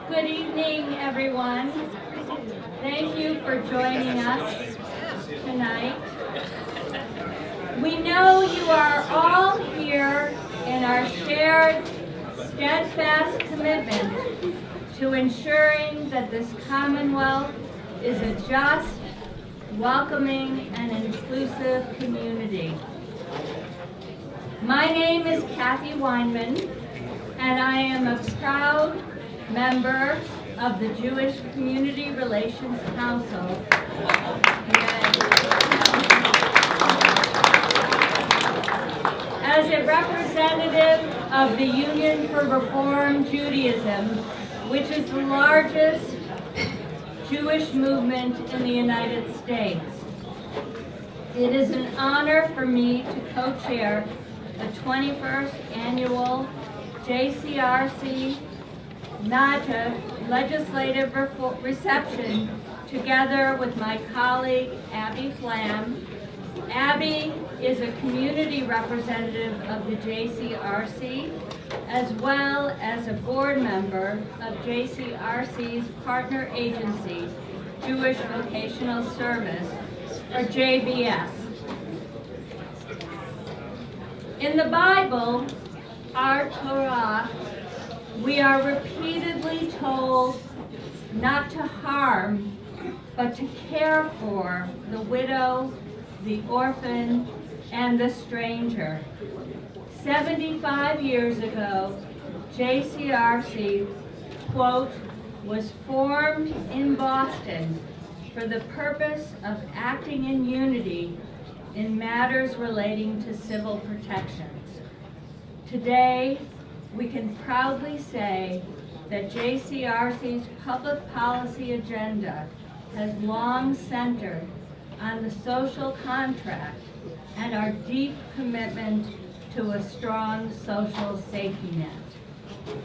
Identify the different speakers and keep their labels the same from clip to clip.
Speaker 1: Good evening, everyone. Thank you for joining us tonight. We know you are all here in our shared, steadfast commitment to ensuring that this Commonwealth is a just, welcoming, and inclusive community. My name is Kathy Weinman, and I am a proud member of the Jewish Community Relations Council. As a representative of the Union for Reform Judaism, which is the largest Jewish movement in the United States, it is an honor for me to co-chair the 21st annual JCRC NAJA legislative reception together with my colleague Abby Flam. Abby is a community representative of the JCRC as well as a board member of JCRC's partner agency, Jewish Vocational Service, or JVS. In the Bible, our Torah, we are repeatedly told not to harm, but to care for the widow, the orphan, and the stranger. 75 years ago, JCRC, quote, was formed in Boston for the purpose of acting in unity in matters relating to civil protections. Today, we can proudly say that JCRC's public policy agenda has long centered on the social contract and our deep commitment to a strong social safety net.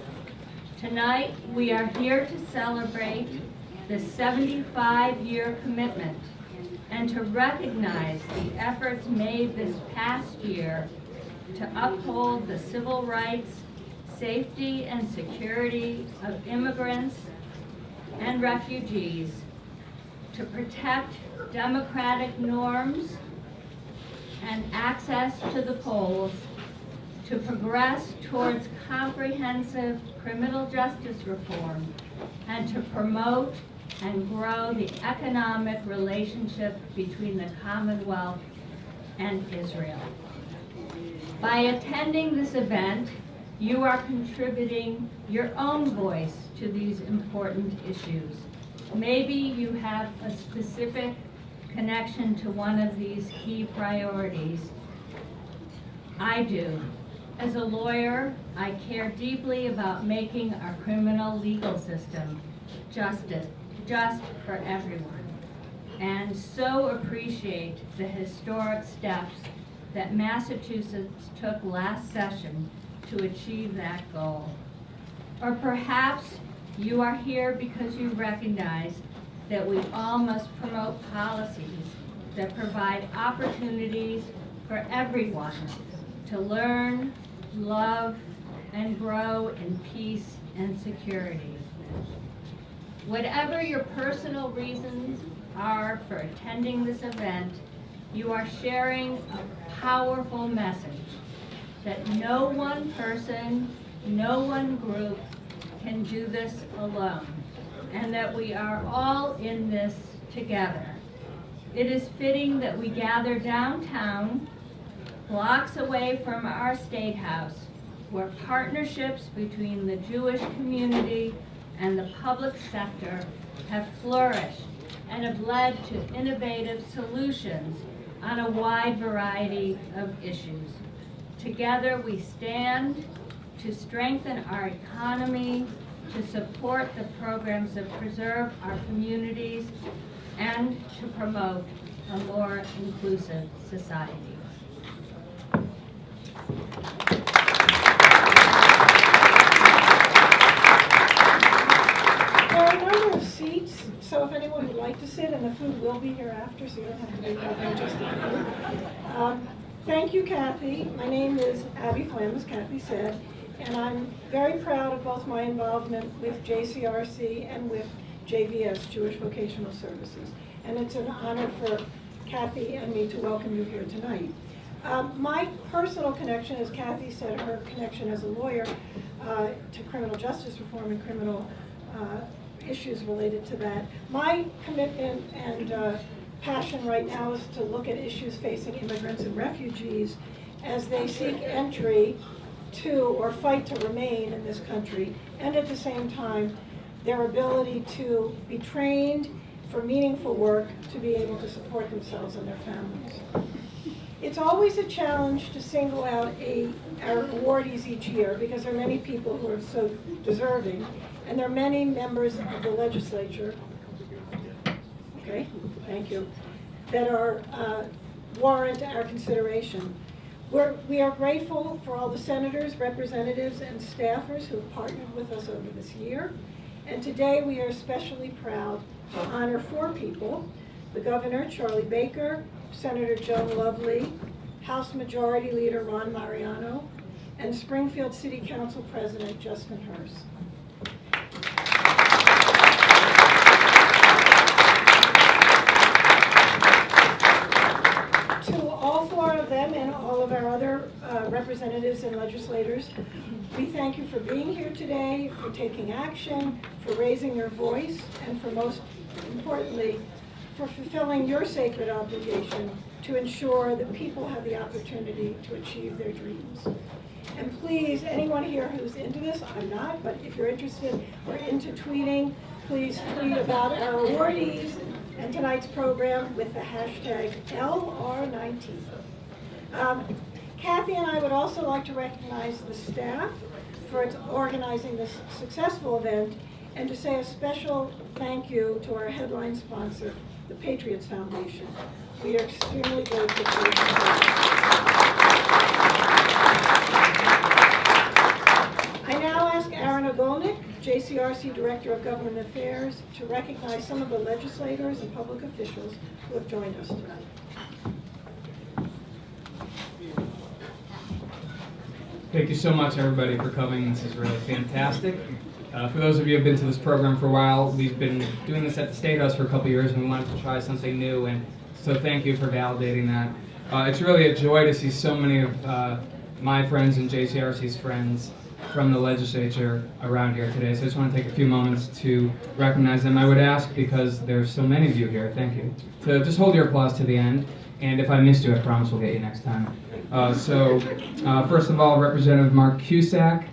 Speaker 1: Tonight, we are here to celebrate the 75-year commitment and to recognize the efforts made this past year to uphold the civil rights, safety, and security of immigrants and refugees, to protect democratic norms and access to the polls, to progress towards comprehensive criminal justice reform, and to promote and grow the economic relationship between the Commonwealth and Israel. By attending this event, you are contributing your own voice to these important issues. Maybe you have a specific connection to one of these key priorities. I do. As a lawyer, I care deeply about making our criminal legal system just for everyone, and so appreciate the historic steps that Massachusetts took last session to achieve that goal. Or perhaps you are here because you recognize that we all must promote policies that provide opportunities for everyone to learn, love, and grow in peace and security. Whatever your personal reasons are for attending this event, you are sharing a powerful message that no one person, no one group can do this alone, and that we are all in this together. It is fitting that we gather downtown, blocks away from our State House, where partnerships between the Jewish community and the public sector have flourished and have led to innovative solutions on a wide variety of issues. Together we stand to strengthen our economy, to support the programs that preserve our communities, and to promote a more inclusive society.
Speaker 2: There are a number of seats, so if anyone would like to sit, and the food will be here after, so you don't have to be over just at the food. Thank you, Kathy. My name is Abby Flam, as Kathy said, And I'm very proud of both my involvement with JCRC and with JVS, Jewish Vocational Services. And it's an honor for Kathy and me to welcome you here tonight. My personal connection, as Kathy said, her connection as a lawyer to criminal justice reform and criminal issues related to that. My commitment and passion right now is to look at issues facing immigrants and refugees as they seek entry to or fight to remain in this country, and at the same time their ability to be trained for meaningful work to be able to support themselves and their families. It's always a challenge to single out our awardees each year because there are many people who are so deserving, and there are many members of the legislature, okay, thank you, that are warrant our consideration. We are grateful for all the senators, representatives, and staffers who have partnered with us over this year. And today we are especially proud to honor 4 people: the Governor, Charlie Baker, Senator Joan Lovely, House Majority Leader Ron Mariano, and Springfield City Council President Justin Hurst. To all 4 of them and all of our other representatives and legislators, we thank you for being here today, for taking action, for raising your voice, and for most importantly, for fulfilling your sacred obligation to ensure that people have the opportunity to achieve their dreams. And please, anyone here who's into this, I'm not, but if you're interested or into tweeting, please tweet about our awardees and tonight's program with the hashtag LR19. Kathy and I would also like to recognize the staff for organizing this successful event, and to say a special thank you to our headline sponsor, the Patriots Foundation. We are extremely grateful for your support. I now ask Aaron Ogolnik, JCRC Director of Government Affairs, to recognize some of the legislators and public officials who have joined us tonight.
Speaker 3: Thank you so much, everybody, for coming. This is really fantastic. For those of you who have been to this program for a while, we've been doing this at the State House for a couple years, and we wanted to try something new, and so thank you for validating that. It's really a joy to see so many of my friends and JCRC's friends from the legislature around here today, so I just want to take a few moments to recognize them. I would ask, because there's so many of you here, thank you, to just hold your applause to the end, and if I missed you, I promise we'll get you next time. First of all, Representative Mark Cusack,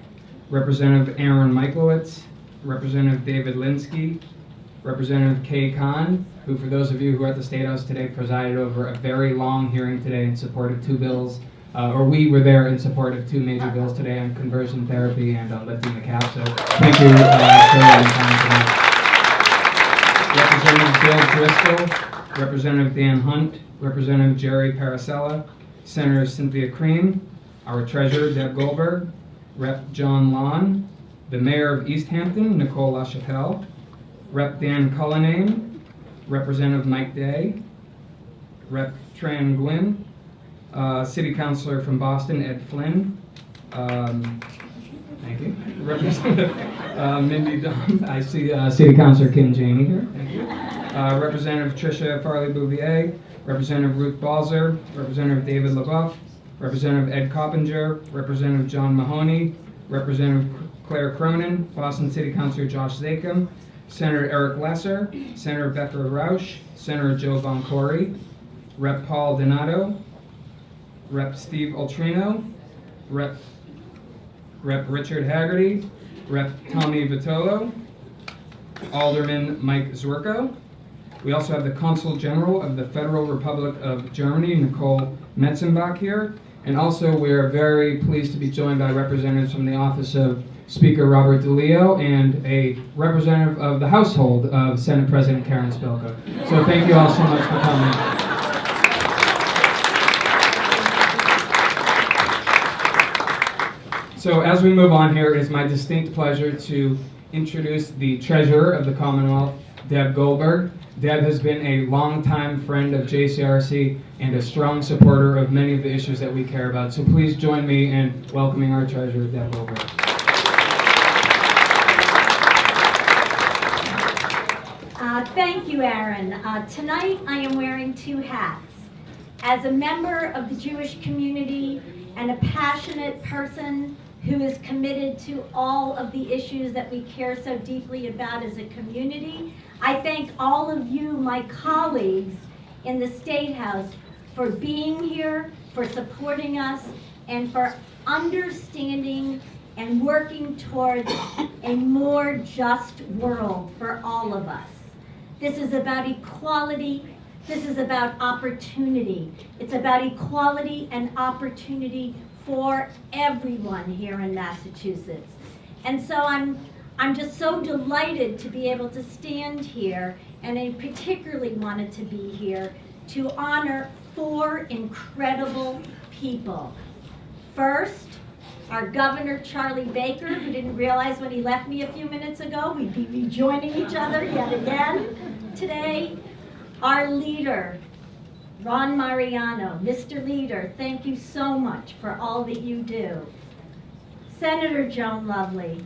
Speaker 3: Representative Aaron Miklowitz, Representative David Linsky, Representative Kay Khan, who, for those of you who are at the State House today, presided over a very long hearing today in support of 2 bills, we were there in support of 2 major bills today on conversion therapy and on lifting the cap, so thank you for your time tonight. Representative Bill Driscoll, Representative Dan Hunt, Representative Jerry Paracella, Senator Cynthia Cream, our Treasurer Deb Goldberg, Rep. John Lon, the Mayor of East Hampton, Nicole LaChapelle, Rep. Dan Cullinane, Representative Mike Day, Rep. Tran Gwynn, City Councilor from Boston, Ed Flynn, thank you, Representative Mindy Dunn, I see City Councilor Kim Janey here, thank you, Representative Tricia Farley-Bouvier, Representative Ruth Balzer, Representative David LaBeouf, Representative Ed Coppinger, Representative John Mahoney, Representative Claire Cronin, Boston City Councilor Josh Zakim, Senator Eric Lesser, Senator Becca Rausch, Senator Joe Boncory, Rep. Paul Donato, Rep. Steve Ultrino, Rep. Richard Haggerty, Rep. Tommy Vitolo, Alderman Mike Zwirko. We also have the Consul General of the Federal Republic of Germany, Nicole Metzenbach, here. And also we are very pleased to be joined by representatives from the Office of Speaker Robert DeLeo and a representative of the household of Senate President Karen Spilka. So thank you all so much for coming. So as we move on here, it is my distinct pleasure to introduce the Treasurer of the Commonwealth, Deb Goldberg. Deb has been a longtime friend of JCRC and a strong supporter of many of the issues that we care about. So please join me in welcoming our Treasurer, Deb Goldberg.
Speaker 1: Thank you, Aaron. Tonight I am wearing two hats. As a member of the Jewish community and a passionate person who is committed to all of the issues that we care so deeply about as a community, I thank all of you, my colleagues in the State House, for being here, for supporting us, and for understanding and working towards a more just world for all of us. This is about equality. This is about opportunity. It's about equality and opportunity for everyone here in Massachusetts. And so I'm just so delighted to be able to stand here, and I particularly wanted to be here to honor four incredible people. First, our Governor Charlie Baker, who didn't realize when he left me a few minutes ago we'd be rejoining each other yet again today. Our leader, Ron Mariano. Mr. Leader, thank you so much for all that you do. Senator Joan Lovely,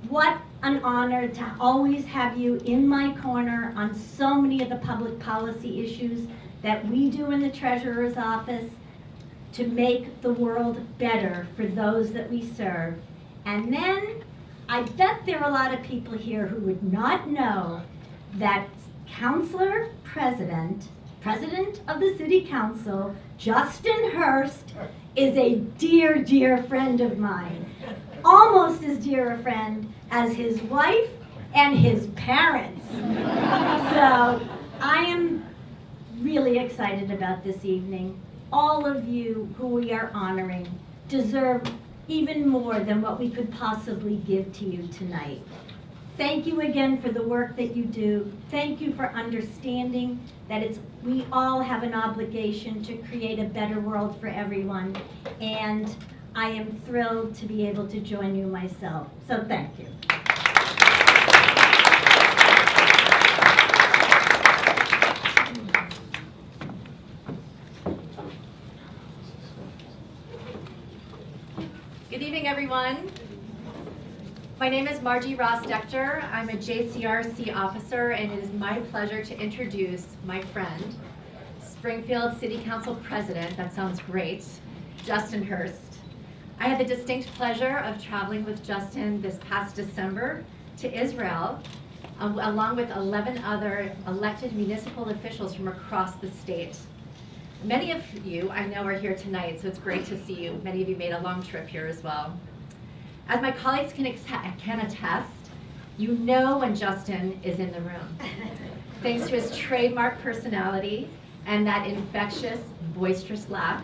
Speaker 1: what an honor to always have you in my corner on so many of the public policy issues that we do in the Treasurer's office to make the world better for those that we serve. And then, I bet there are a lot of people here who would not know that President of the City Council, Justin Hurst, is a dear, dear friend of mine. Almost as dear a friend as his wife and his parents. So I am really excited about this evening. All of you who we are honoring deserve even more than what we could possibly give to you tonight. Thank you again for the work that you do. Thank you for understanding that we all have an obligation to create a better world for everyone. And I am thrilled to be able to join you myself. So thank you.
Speaker 4: Good evening, everyone. My name is Margie Ross-Dector. I'm a JCRC officer, and it is my pleasure to introduce my friend, Springfield City Council President, that sounds great, Justin Hurst. I had the distinct pleasure of traveling with Justin this past December to Israel, along with 11 other elected municipal officials from across the state. Many of you I know are here tonight, so it's great to see you. Many of you made a long trip here as well. As my colleagues can attest, you know when Justin is in the room. Thanks to his trademark personality and that infectious, boisterous laugh.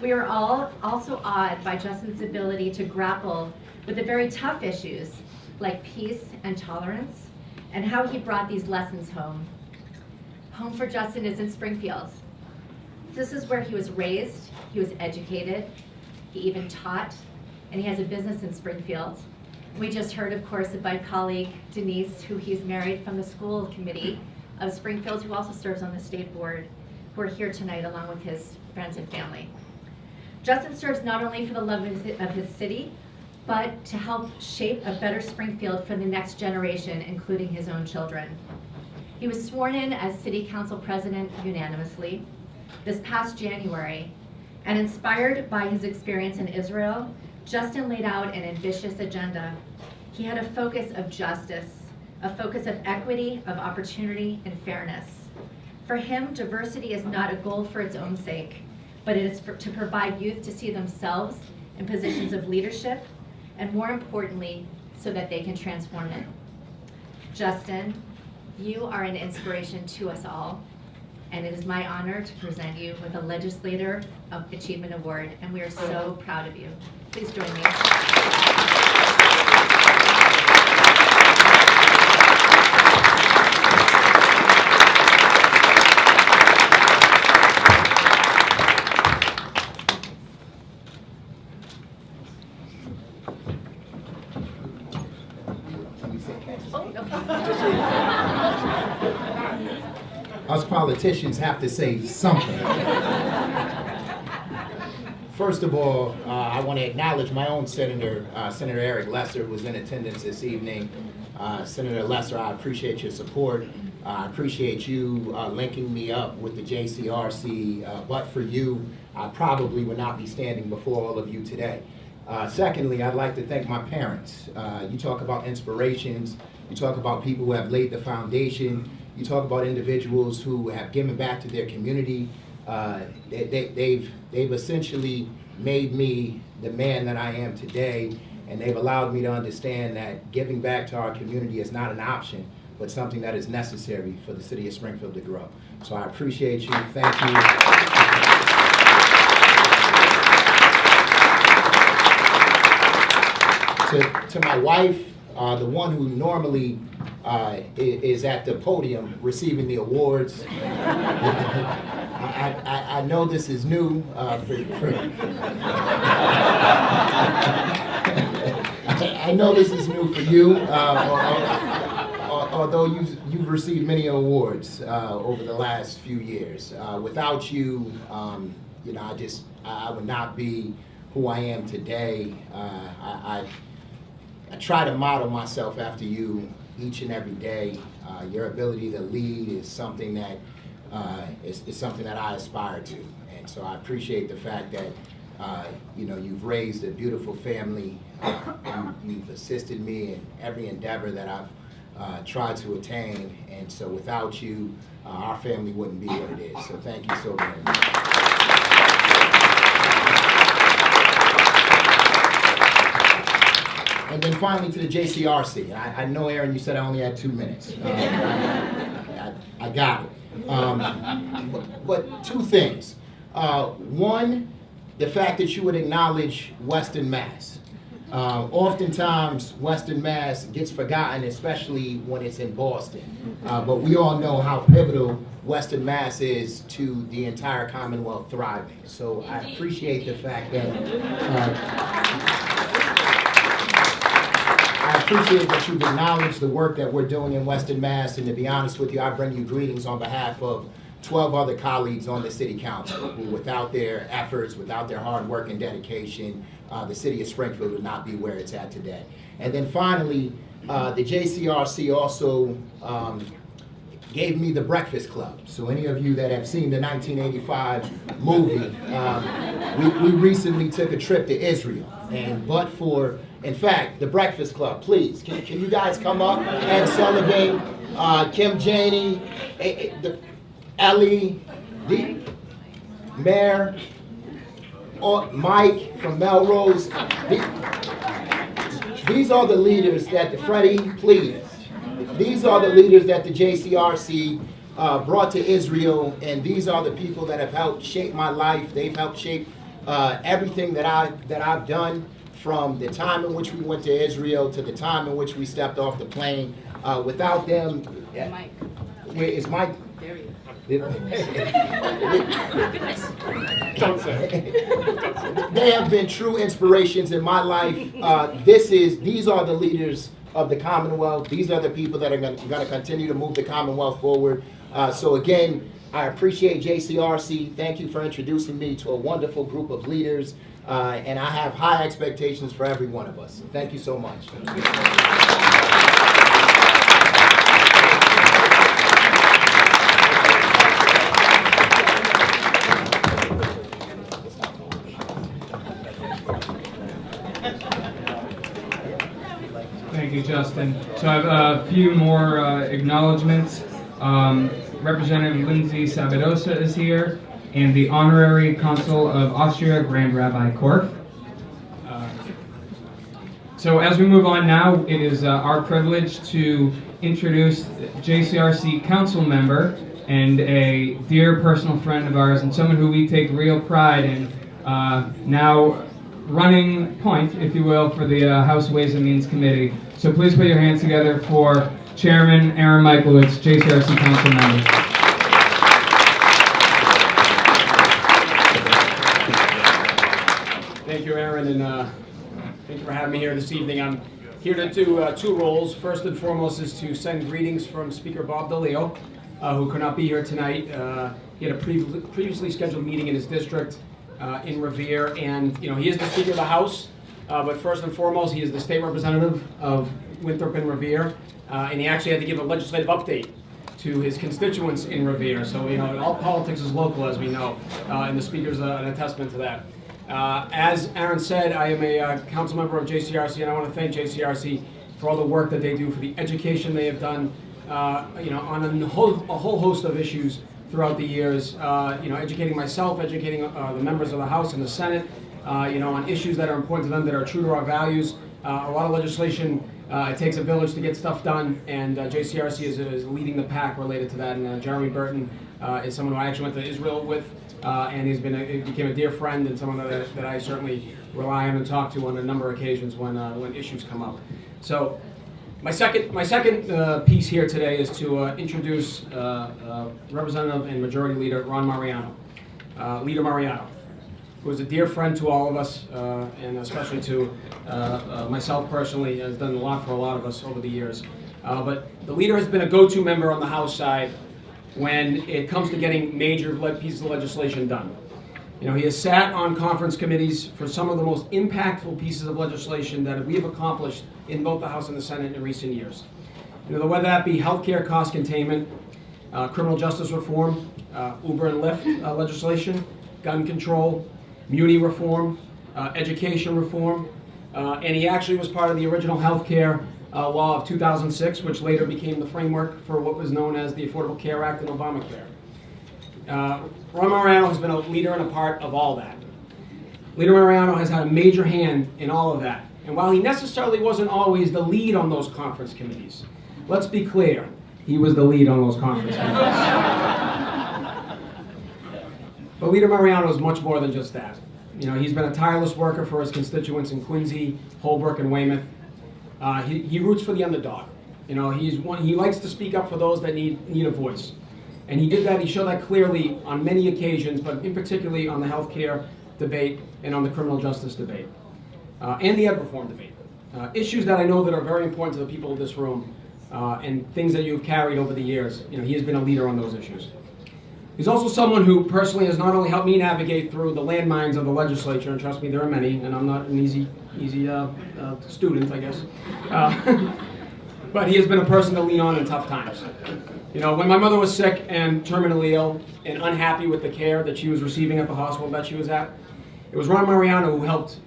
Speaker 4: We are all also awed by Justin's ability to grapple with the very tough issues like peace and tolerance, and how he brought these lessons home. Home for Justin is in Springfield. This is where he was raised, he was educated, he even taught, and he has a business in Springfield. We just heard, of course, of my colleague Denise, who he's married, from the school committee of Springfield, who also serves on the state board, who are here tonight along with his friends and family. Justin serves not only for the love of his city, but to help shape a better Springfield for the next generation, including his own children. He was sworn in as City Council President unanimously this past January, and inspired by his experience in Israel, Justin laid out an ambitious agenda. He had a focus of justice, a focus of equity, of opportunity, and fairness. For him, diversity is not a goal for its own sake, but it is to provide youth to see themselves in positions of leadership, and more importantly, so that they can transform it. Justin, you are an inspiration to us all, and it is my honor to present you with a Legislator of Achievement Award, and we are so proud of you. Please join me.
Speaker 5: Us politicians have to say something. First of all, I want to acknowledge my own senator, Senator Eric Lesser, who was in attendance this evening. Senator Lesser, I appreciate your support. I appreciate you linking me up with the JCRC. But for you, I probably would not be standing before all of you today. Secondly, I'd like to thank my parents. You talk about inspirations. You talk about people who have laid the foundation. You talk about individuals who have given back to their community. They've essentially made me the man that I am today, and they've allowed me to understand that giving back to our community is not an option, but something that is necessary for the city of Springfield to grow. So I appreciate you. Thank you. To my wife, the one who normally is at the podium receiving the awards. I know this is new I know this is new for you, although you've received many awards over the last few years. Without you, you know, I would not be who I am today. I try to model myself after you each and every day. Your ability to lead is something that is something that I aspire to, and so I appreciate the fact that you know, you've raised a beautiful family. You've assisted me in every endeavor that I've tried to attain, and so without you, our family wouldn't be what it is. So thank you so very much. And then finally to the JCRC. I know, Aaron, you said I only had 2 minutes. I got it. But two things. One, the fact that you would acknowledge Western Mass. Oftentimes, Western Mass gets forgotten, especially when it's in Boston. But we all know how pivotal Western Mass is to the entire Commonwealth thriving. So I appreciate the fact that you've acknowledged the work that we're doing in Western Mass, and to be honest with you, I bring you greetings on behalf of 12 other colleagues on the City Council who, without their efforts, without their hard work and dedication, the City of Springfield would not be where it's at today. And then finally, the JCRC also gave me the Breakfast Club. So any of you that have seen the 1985 movie, we recently took a trip to Israel. And but for, in fact, the Breakfast Club, please, can you guys come up? Ed Sullivan, Kim Janey, Ellie, Mayor, Mike from Melrose. These are the leaders that Freddie, please. These are the leaders that the JCRC brought to Israel, and these are the people that have helped shape my life. They've helped shape everything that I've done, from the time in which we went to Israel to the time in which we stepped off the plane. Without them,
Speaker 6: Mike.
Speaker 5: Where is Mike?
Speaker 6: There he is.
Speaker 5: Don't say. They have been true inspirations in my life. These are the leaders of the Commonwealth. These are the people that are going to continue to move the Commonwealth forward. So again, I appreciate JCRC. Thank you for introducing me to a wonderful group of leaders. And I have high expectations for every one of us. Thank you so much.
Speaker 3: Thank you, Justin. So I have a few more acknowledgements. Representative Lindsay Sabadosa is here, and the Honorary Consul of Austria, Grand Rabbi Korf. So as we move on now, it is our privilege to introduce JCRC council member and a dear personal friend of ours, and someone who we take real pride in, now running point, if you will, for the House Ways and Means Committee. So please put your hands together for Chairman Aaron Michaelowicz, JCRC council member.
Speaker 7: Thank you, Aaron, and thank you for having me here this evening. I'm
Speaker 6: Here to do two roles. First and foremost is to send greetings from Speaker Bob DeLeo, who could not be here tonight. He had a previously scheduled meeting in his district in Revere, and he is the Speaker of the House, but first and foremost, he is the state representative of Winthrop and Revere, and he actually had to give a legislative update to his constituents in Revere. So, all politics is local, as we know, and the Speaker's an testament to that. As Aaron said, I am a council member of JCRC, and I want to thank JCRC for all the work that they do, for the education they have done, on a whole host of issues throughout the years. Educating myself, educating the members of the House and the Senate, on issues that are important to them, that are true to our values. A lot of legislation, it takes a village to get stuff done, and JCRC is leading the pack related to that. And Jeremy Burton is someone who I actually went to Israel with. And he became a dear friend and someone that I certainly rely on and talk to on a number of occasions when issues come up. So my second piece here today is to introduce Representative and Majority Leader Ron Mariano, Leader Mariano, who is a dear friend to all of us, and especially to myself personally, has done a lot for a lot of us over the years. But the leader has been a go-to member on the House side when it comes to getting major pieces of legislation done. He has sat on conference committees for some of the most impactful pieces of legislation that we have accomplished in both the House and the Senate in recent years. Whether that be healthcare cost containment, criminal justice reform, Uber and Lyft legislation, gun control, muni reform, education reform, and he actually was part of the original healthcare law of 2006, which later became the framework for what was known as the Affordable Care Act and Obamacare. Ron Mariano has been a leader and a part of all that. Leader Mariano has had a major hand in all of that. And while he necessarily wasn't always the lead on those conference committees, let's be clear, he was the lead on those conference committees. But Leader Mariano is much more than just that. He's been a tireless worker for his constituents in Quincy, Holbrook, and Weymouth. He roots for the underdog. He likes to speak up for those that need a voice. And he did that, he showed that clearly on many occasions, but in particularly on the healthcare debate and on the criminal justice debate, and the ed reform debate. Issues that I know that are very important to the people of this room, and things that you've carried over the years. He has been a leader on those issues. He's also someone who personally has not only helped me navigate through the landmines of the legislature, and trust me, there are many, and I'm not an easy student, I guess. But he has been a person to lean on in tough times. When my mother was sick and terminally ill and unhappy with the care that she was receiving at the hospital that she was at, it was Ron Mariano who helped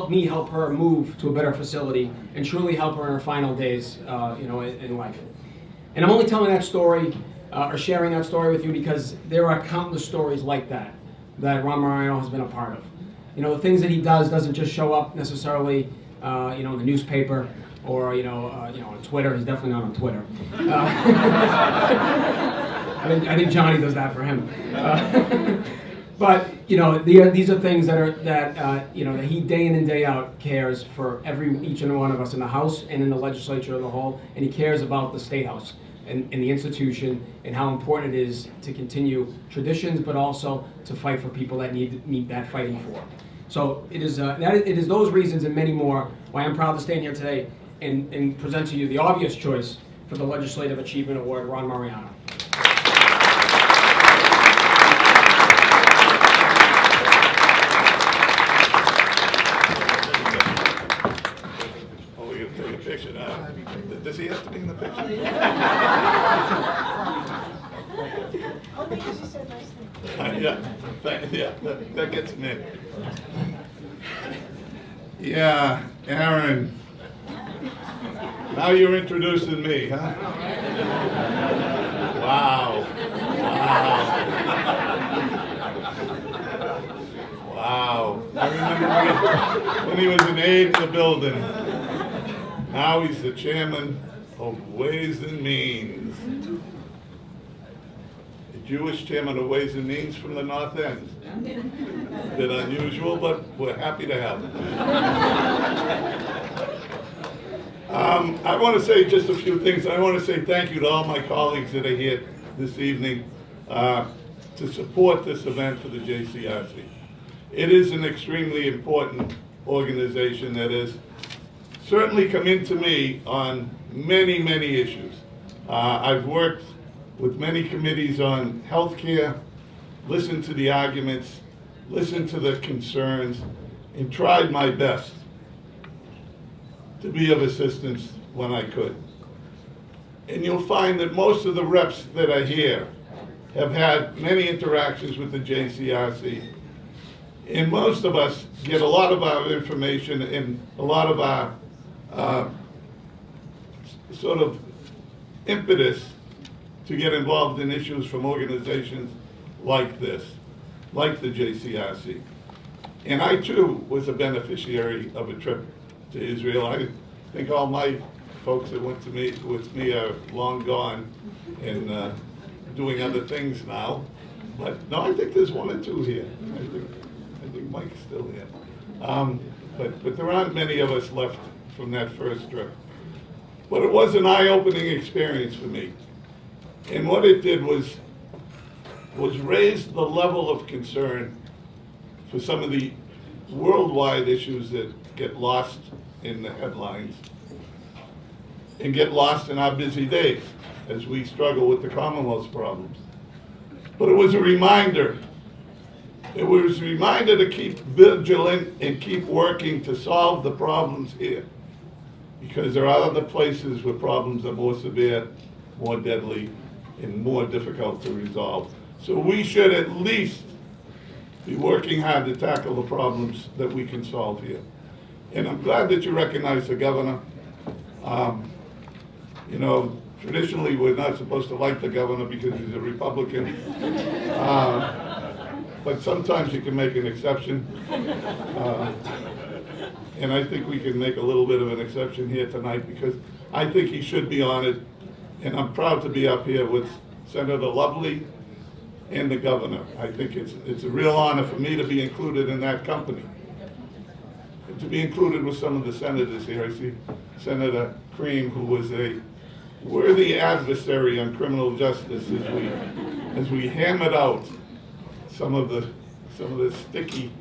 Speaker 6: me help her move to a better facility and truly help her in her final days, in life. And I'm only telling that story or sharing that story with you because there are countless stories like that Ron Mariano has been a part of. The things that he doesn't just show up necessarily, in the newspaper or on Twitter. He's definitely not on Twitter. I think Johnny does that for him. But these are things that he day in and day out cares for each and one of us in the House and in the legislature as a whole, and he cares about the State House and the institution and how important it is to continue traditions, but also to fight for people that need that fighting for. So it is those reasons and many more why I'm proud to stand here today and present to you the obvious choice for the Legislative Achievement Award, Ron Mariano.
Speaker 7: Oh, we're gonna take a picture now. Does he have to be in the picture?
Speaker 2: Oh, because you said nice things.
Speaker 7: Yeah, that gets him in. Yeah, Aaron. Now you're introducing me, huh? Wow. Wow. I remember when he was an aide in the building. Now he's the chairman of Ways and Means. A Jewish chairman of Ways and Means from the North End. A bit unusual, but we're happy to have him. I want to say just a few things. I want to say thank you to all my colleagues that are here this evening to support this event for the JCRC. It is an extremely important organization that is certainly come into me on many, many issues. I've worked with many committees on healthcare, listened to the arguments, listened to the concerns, and tried my best to be of assistance when I could. And you'll find that most of the reps that are here have had many interactions with the JCRC. And most of us get a lot of our information and a lot of our sort of impetus to get involved in issues from organizations like this, like the JCRC. And I too was a beneficiary of a trip to Israel. I think all my folks that went with me are long gone and doing other things now. But no, I think there's one or two here. I think Mike's still here. But there aren't many of us left from that first trip. But it was an eye-opening experience for me. And what it did was raise the level of concern for some of the worldwide issues that get lost in the headlines and get lost in our busy days as we struggle with the Commonwealth's problems. But it was a reminder. It was a reminder to keep vigilant and keep working to solve the problems here. Because there are other places where problems are more severe, more deadly, and more difficult to resolve. So we should at least be working hard to tackle the problems that we can solve here. And I'm glad that you recognize the governor. You know, traditionally we're not supposed to like the governor because he's a Republican. But sometimes you can make an exception. And I think we can make a little bit of an exception here tonight because I think he should be honored. And I'm proud to be up here with Senator Lovely and the governor. I think it's a real honor for me to be included in that company. And to be included with some of the senators here. I see Senator Cream, who was a worthy adversary on criminal justice as we hammered out some of the sticky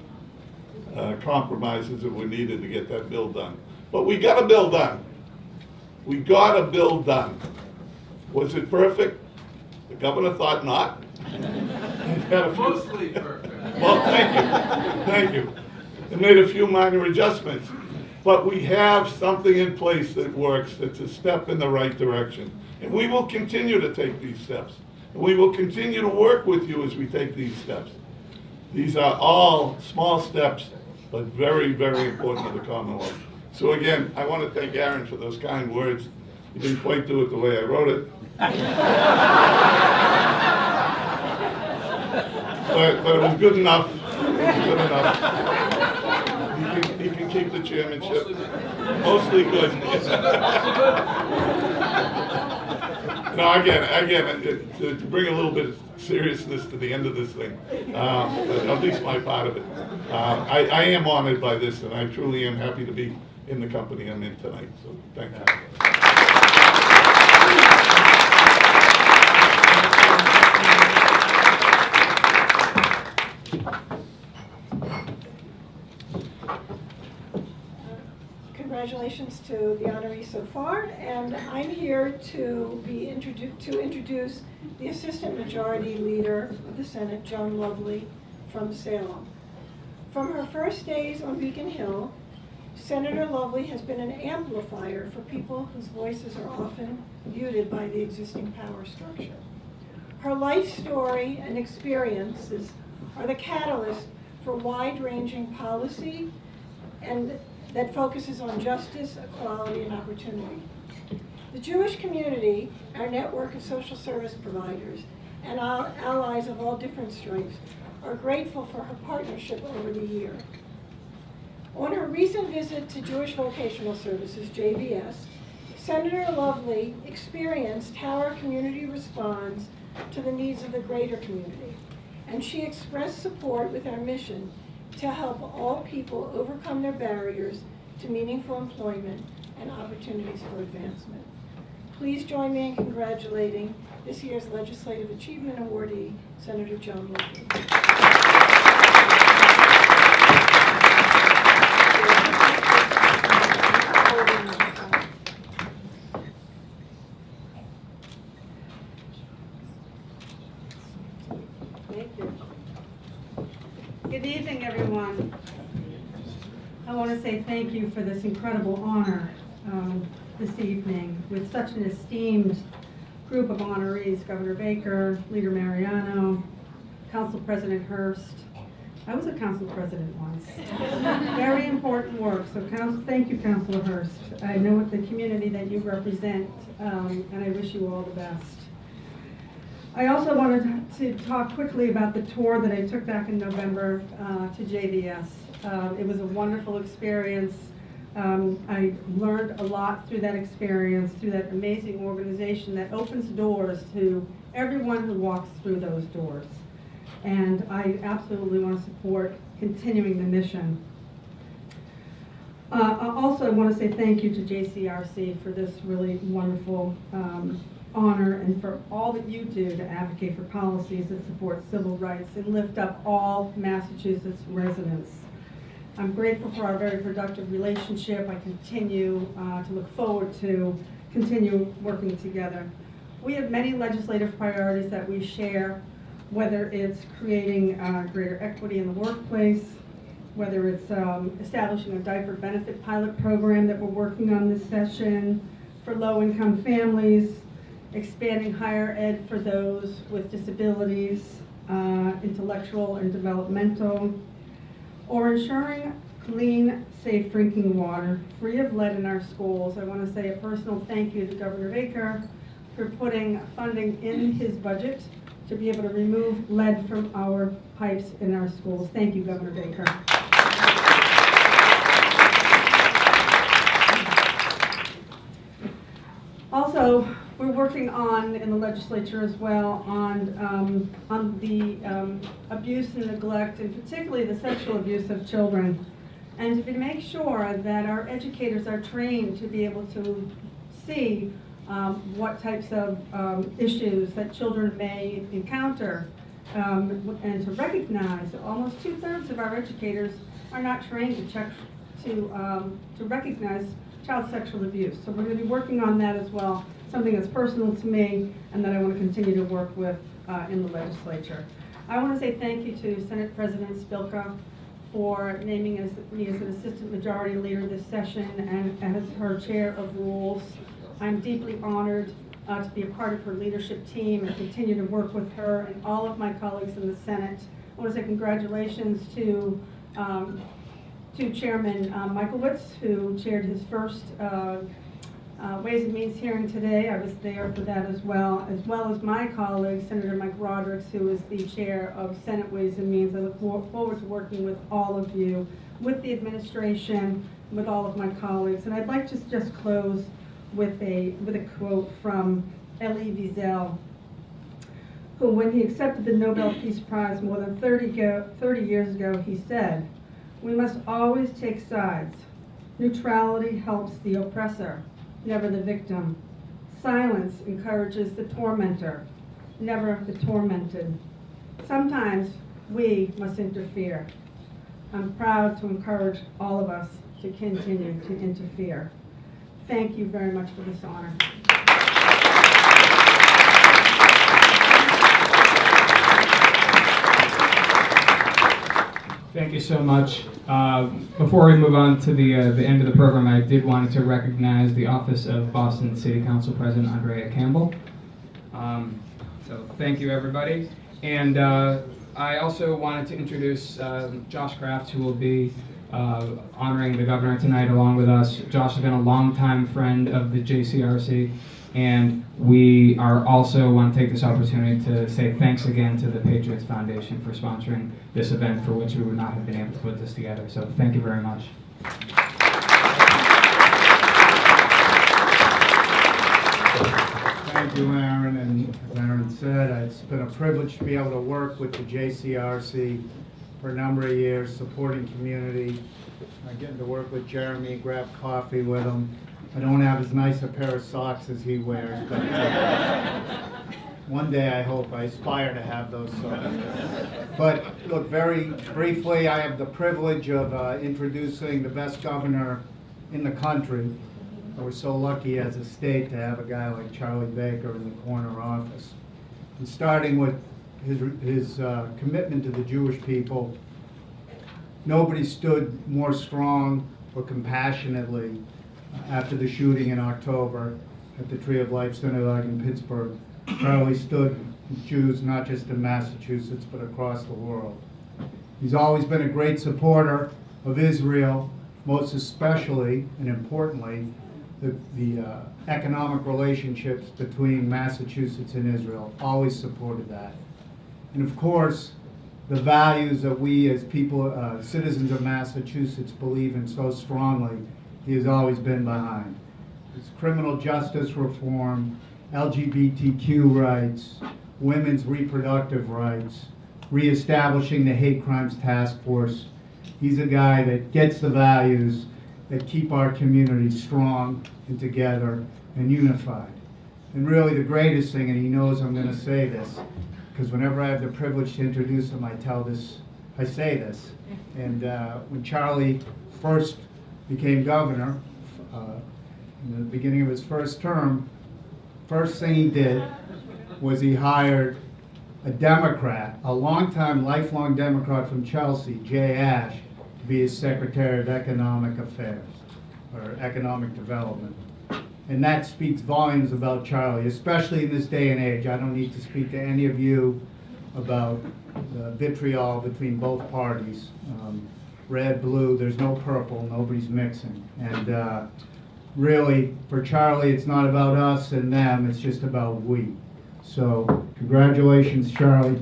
Speaker 7: compromises that were needed to get that bill done. But we got a bill done. We got a bill done. Was it perfect? The governor thought not.
Speaker 6: Mostly perfect.
Speaker 7: Well, thank you. It made a few minor adjustments. But we have something in place that works, that's a step in the right direction. And we will continue to take these steps. And we will continue to work with you as we take these steps. These are all small steps, but very, very important to the Commonwealth. So again, I want to thank Aaron for those kind words. He didn't quite do it the way I wrote it. But it was good enough. Good enough. He can keep the chairmanship. Mostly good. No, again, to bring a little bit of seriousness to the end of this thing, but at least my part of it. I am honored by this, and I truly am happy to be in the company I'm in tonight. So thank you.
Speaker 2: Congratulations to the honorees so far, and I'm here to introduce the Assistant Majority Leader of the Senate, Joan Lovely, from Salem. From her first days on Beacon Hill, Senator Lovely has been an amplifier for people whose voices are often muted by the existing power structure. Her life story and experiences are the catalyst for wide-ranging policy and that focuses on justice, equality, and opportunity. The Jewish community, our network of social service providers, and our allies of all different stripes are grateful for her partnership over the year. On her recent visit to Jewish Vocational Services, JVS, Senator Lovely experienced how our community responds to the needs of the greater community, and she expressed support with our mission to help all people overcome their barriers to meaningful employment and opportunities for advancement. Please join me in congratulating this year's Legislative Achievement Awardee, Senator Joan Lovely.
Speaker 8: you for this incredible honor this evening with such an esteemed group of honorees, Governor Baker, Leader Mariano, Council President Hurst. I was a council president once. Very important work, so thank you, Councilor Hurst. I know the community that you represent, and I wish you all the best. I also wanted to talk quickly about the tour that I took back in November to JVS. It was a wonderful experience. I learned a lot through that experience, through that amazing organization that opens doors to everyone who walks through those doors. And I absolutely want to support continuing the mission. Also, I want to say thank you to JCRC for this really wonderful honor and for all that you do to advocate for policies that support civil rights and lift up all Massachusetts residents. I'm grateful for our very productive relationship. I continue to look forward to continue working together. We have many legislative priorities that we share, whether it's creating greater equity in the workplace, whether it's establishing a diaper benefit pilot program that we're working on this session for low-income families, expanding higher ed for those with disabilities, intellectual and developmental, or ensuring clean, safe drinking water, free of lead in our schools. I want to say a personal thank you to Governor Baker for putting funding in his budget to be able to remove lead from our pipes in our schools. Thank you, Governor Baker. Also, we're working on, in the legislature as well, on the abuse and neglect, and particularly the sexual abuse of children, and to make sure that our educators are trained to be able to see what types of issues that children may encounter, and to recognize that almost 2/3 of our educators are not trained to recognize child sexual abuse. So we're going to be working on that as well, something that's personal to me and that I want to continue to work with in the legislature. I want to say thank you to Senate President Spilka for naming me as an assistant majority leader this session and as her chair of rules. I'm deeply honored to be a part of her leadership team and continue to work with her and all of my colleagues in the Senate. I want to say congratulations to Chairman Michaelwitz, who chaired his first Ways and Means hearing today. I was there for that as well as my colleague, Senator Mike Rodrigues, who is the chair of Senate Ways and Means. I look forward to working with all of you, with the administration, with all of my colleagues. And I'd like to just close with a quote from Elie Wiesel, who, when he accepted the Nobel Peace Prize more than 30 years ago, he said, "We must always take sides. Neutrality helps the oppressor, never the victim. Silence encourages the tormentor, never the tormented. Sometimes we must interfere." I'm proud to encourage all of us to continue to interfere. Thank you very much for this honor.
Speaker 3: Thank you so much. Before we move on to the end of the program, I did want to recognize the Office of Boston City Council President Andrea Campbell. So thank you, everybody. And I also wanted to introduce Josh Kraft, who will be honoring the governor tonight along with us. Josh has been a longtime friend of the JCRC, and we are also want to take this opportunity to say thanks again to the Patriots Foundation for sponsoring this event, for which we would not have been able to put this together. So thank you very much.
Speaker 9: Thank you, Aaron, and as Aaron said, it's been a privilege to be able to work with the JCRC for a number of years, supporting community, getting to work with Jeremy, grab coffee with him. I don't have as nice a pair of socks as he wears, but one day I aspire to have those socks. But look, very briefly, I have the privilege of introducing the best governor in the country. We're so lucky as a state to have a guy like Charlie Baker in the corner office. And starting with his commitment to the Jewish people, nobody stood more strong but compassionately after the shooting in October at the Tree of Life Synagogue in Pittsburgh. Charlie stood with Jews not just in Massachusetts but across the world. He's always been a great supporter of Israel, most especially and importantly the economic relationships between Massachusetts and Israel. Always supported that. And of course, the values that we as people, citizens of Massachusetts, believe in so strongly, he has always been behind. It's criminal justice reform, LGBTQ rights, women's reproductive rights, reestablishing the hate crimes task force. He's a guy that gets the values that keep our community strong and together and unified. And really the greatest thing, and he knows I'm going to say this, because whenever I have the privilege to introduce him, I say this. And when Charlie first became governor, in the beginning of his first term, first thing he did was he hired a Democrat, a longtime, lifelong Democrat from Chelsea, Jay Ash, to be his Secretary of Economic Affairs, or Economic Development. And that speaks volumes about Charlie, especially in this day and age. I don't need to speak to any of you about the vitriol between both parties. Red, blue, there's no purple, nobody's mixing. And really, for Charlie, it's not about us and them, it's just about we. So, congratulations, Charlie.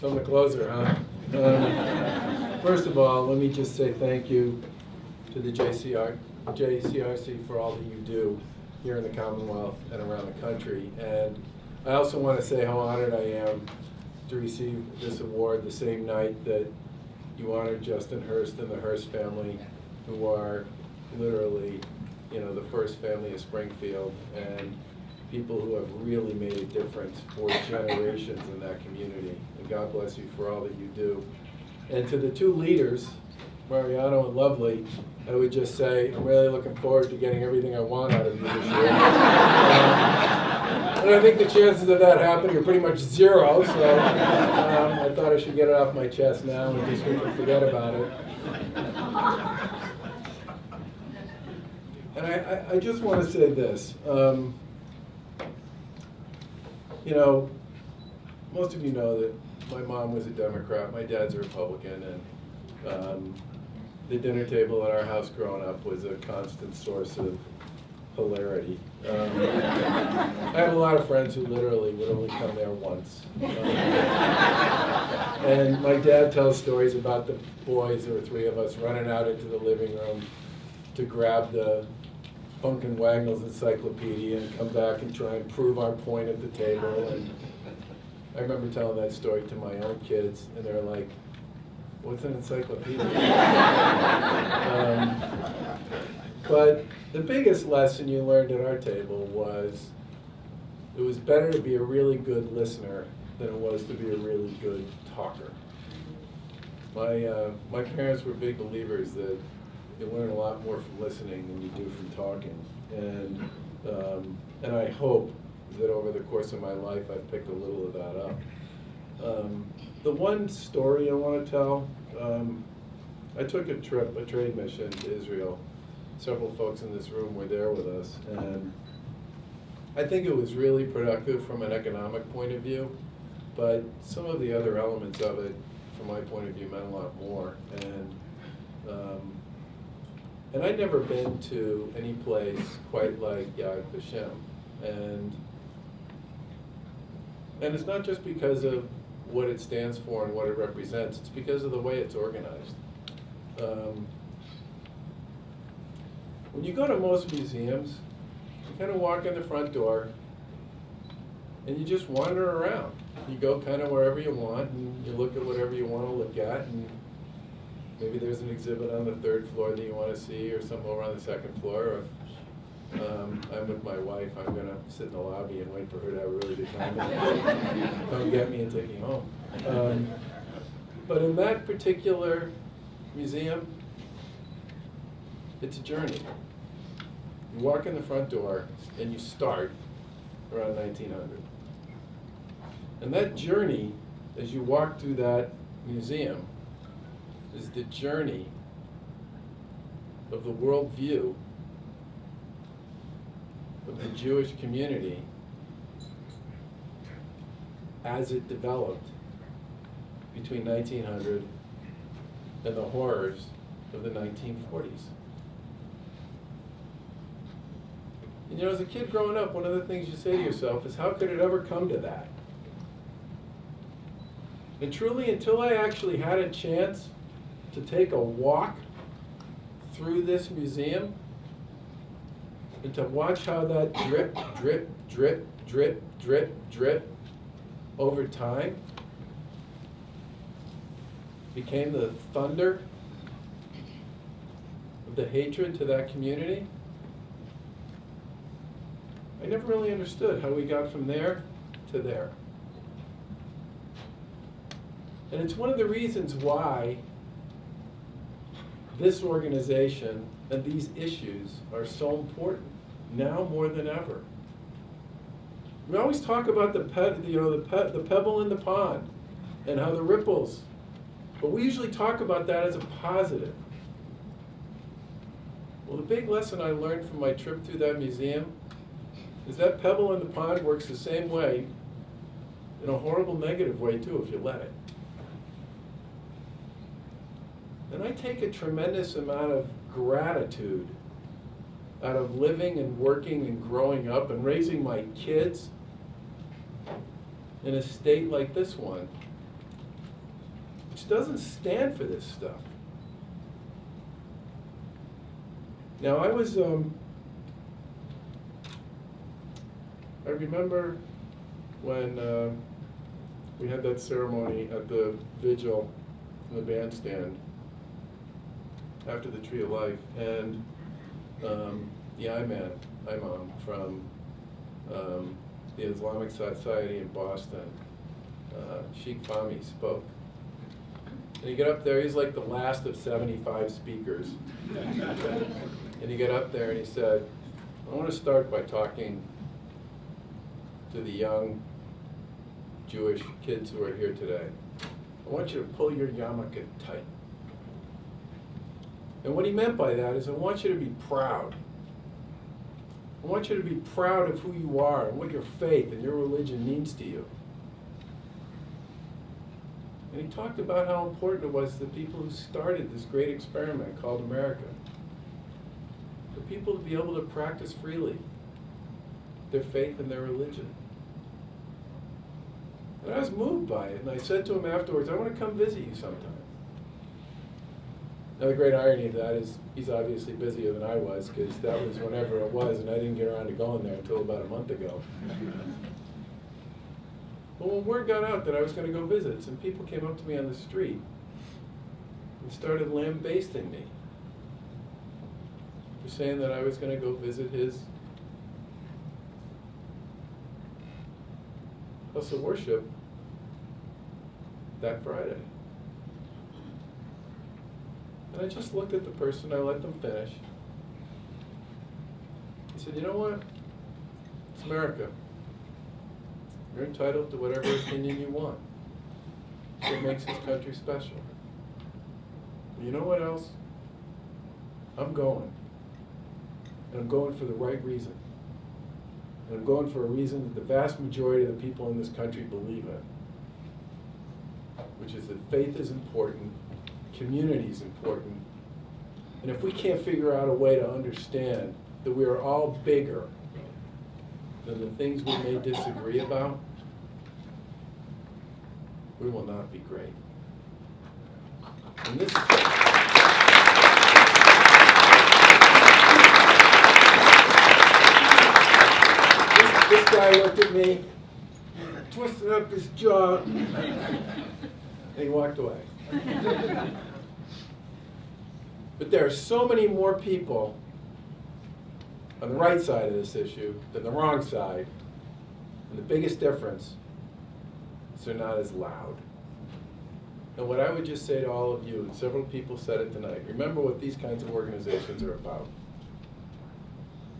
Speaker 10: So I'm the closer, huh? First of all, let me just say thank you to the JCRC for all that you do here in the Commonwealth and around the country. And I also want to say how honored I am to receive this award the same night that you honored Justin Hurst and the Hurst family, who are literally, the first family of Springfield and people who have really made a difference for generations in that community. And God bless you for all that you do. And to the two leaders, Mariano and Lovely, I would just say I'm really looking forward to getting everything I want out of you this year. And I think the chances of that happening are pretty much zero, so I thought I should get it off my chest now and just we can forget about it. And I just want to say this. Most of you know that my mom was a Democrat, my dad's a Republican, and the dinner table at our house growing up was a constant source of hilarity. I have a lot of friends who literally would only come there once. And my dad tells stories about the boys, there were three of us, running out into the living room to grab the Funk and Wagnall's encyclopedia and come back and try and prove our point at the table. And I remember telling that story to my own kids, and they're like, "What's an encyclopedia?" But the biggest lesson you learned at our table was it was better to be a really good listener than it was to be a really good talker. My parents were big believers that you learn a lot more from listening than you do from talking, and I hope that over the course of my life I've picked a little of that up. The one story I want to tell, I took a trade mission to Israel. Several folks in this room were there with us, and I think it was really productive from an economic point of view, but some of the other elements of it, from my point of view, meant a lot more. And I'd never been to any place quite like Yad Vashem. And it's not just because of what it stands for and what it represents, it's because of the way it's organized. When you go to most museums, you kind of walk in the front door and you just wander around. You go kind of wherever you want and you look at whatever you want to look at, and maybe there's an exhibit on the third floor that you want to see or something over on the second floor. Or I'm with my wife, I'm going to sit in the lobby and wait for her to have a really good time and come get me and take me home. But in that particular museum, it's a journey. You walk in the front door and you start around 1900. And that journey, as you walk through that museum, is the journey of the worldview of the Jewish community as it developed between 1900 and the horrors of the 1940s. And you know, as a kid growing up, one of the things you say to yourself is, how could it ever come to that? And truly, until I actually had a chance to take a walk through this museum and to watch how that drip, drip, drip, drip, drip, drip over time became the thunder of the hatred to that community, I never really understood how we got from there to there. And it's one of the reasons why this organization and these issues are so important, now more than ever. We always talk about the pebble in the pond and how the ripples, but we usually talk about that as a positive. Well, the big lesson I learned from my trip through that museum is that pebble in the pond works the same way, in a horrible negative way too, if you let it. And I take a tremendous amount of gratitude out of living and working and growing up and raising my kids in a state like this one, which doesn't stand for this stuff. Now I remember when we had that ceremony at the vigil in the bandstand after the Tree of Life, and the imam from the Islamic Society in Boston, Sheikh Fahmy, spoke. And he got up there, he's like the last of 75 speakers. And he got up there and he said, I want to start by talking to the young Jewish kids who are here today. I want you to pull your yarmulke tight. And what he meant by that is I want you to be proud. I want you to be proud of who you are and what your faith and your religion means to you. And he talked about how important it was to the people who started this great experiment called America. For people to be able to practice freely their faith and their religion. And I was moved by it, and I said to him afterwards, I want to come visit you sometime. Now the great irony of that is he's obviously busier than I was, because that was whenever it was, and I didn't get around to going there until about a month ago. But when word got out that I was going to go visit, some people came up to me on the street and started lambasting me for saying that I was going to go visit his house of worship that Friday. And I just looked at the person, I let them finish. I said, you know what? It's America. You're entitled to whatever opinion you want. It's what makes this country special. You know what else? I'm going. And I'm going for the right reason. And I'm going for a reason that the vast majority of the people in this country believe in. Which is that faith is important, community is important, and if we can't figure out a way to understand that we are all bigger than the things we may disagree about, we will not be great. And this guy looked at me, twisted up his jaw, and he walked away. But there are so many more people on the right side of this issue than the wrong side. And the biggest difference is they're not as loud. And what I would just say to all of you, and several people said it tonight, remember what these kinds of organizations are about.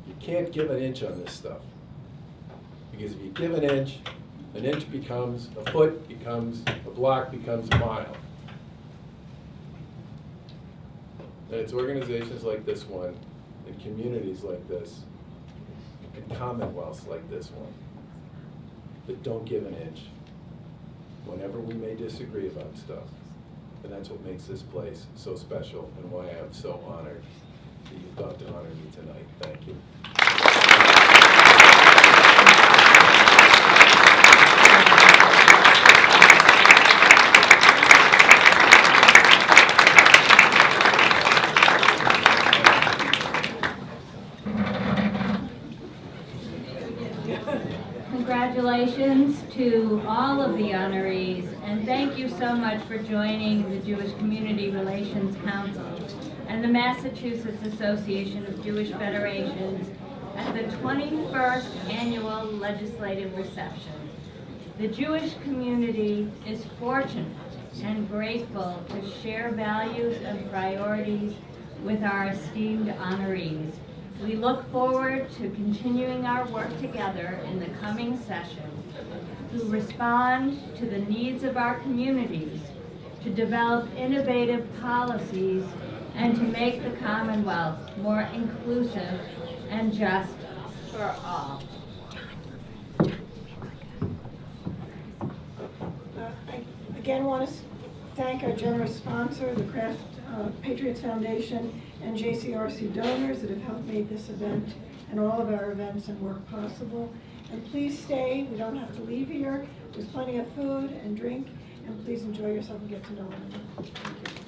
Speaker 10: You can't give an inch on this stuff. Because if you give an inch becomes a foot, becomes a block, becomes a mile. And it's organizations like this one, and communities like this, and commonwealths like this one, that don't give an inch whenever we may disagree about stuff. And that's what makes this place so special, and why I'm so honored that you thought to honor me tonight. Thank you.
Speaker 1: Congratulations to all of the honorees, and thank you so much for joining the Jewish Community Relations Council and the Massachusetts Association of Jewish Federations at the 21st Annual Legislative Reception. The Jewish community is fortunate and grateful to share values and priorities with our esteemed honorees. We look forward to continuing our work together in the coming session to respond to the needs of our communities, to develop innovative policies, and to make the Commonwealth more inclusive and just for all.
Speaker 2: I again want to thank our generous sponsor, the Kraft Patriots Foundation, and JCRC donors that have helped make this event and all of our events and work possible. And please stay, we don't have to leave here. There's plenty of food and drink, and please enjoy yourself and get to know one another. Thank you.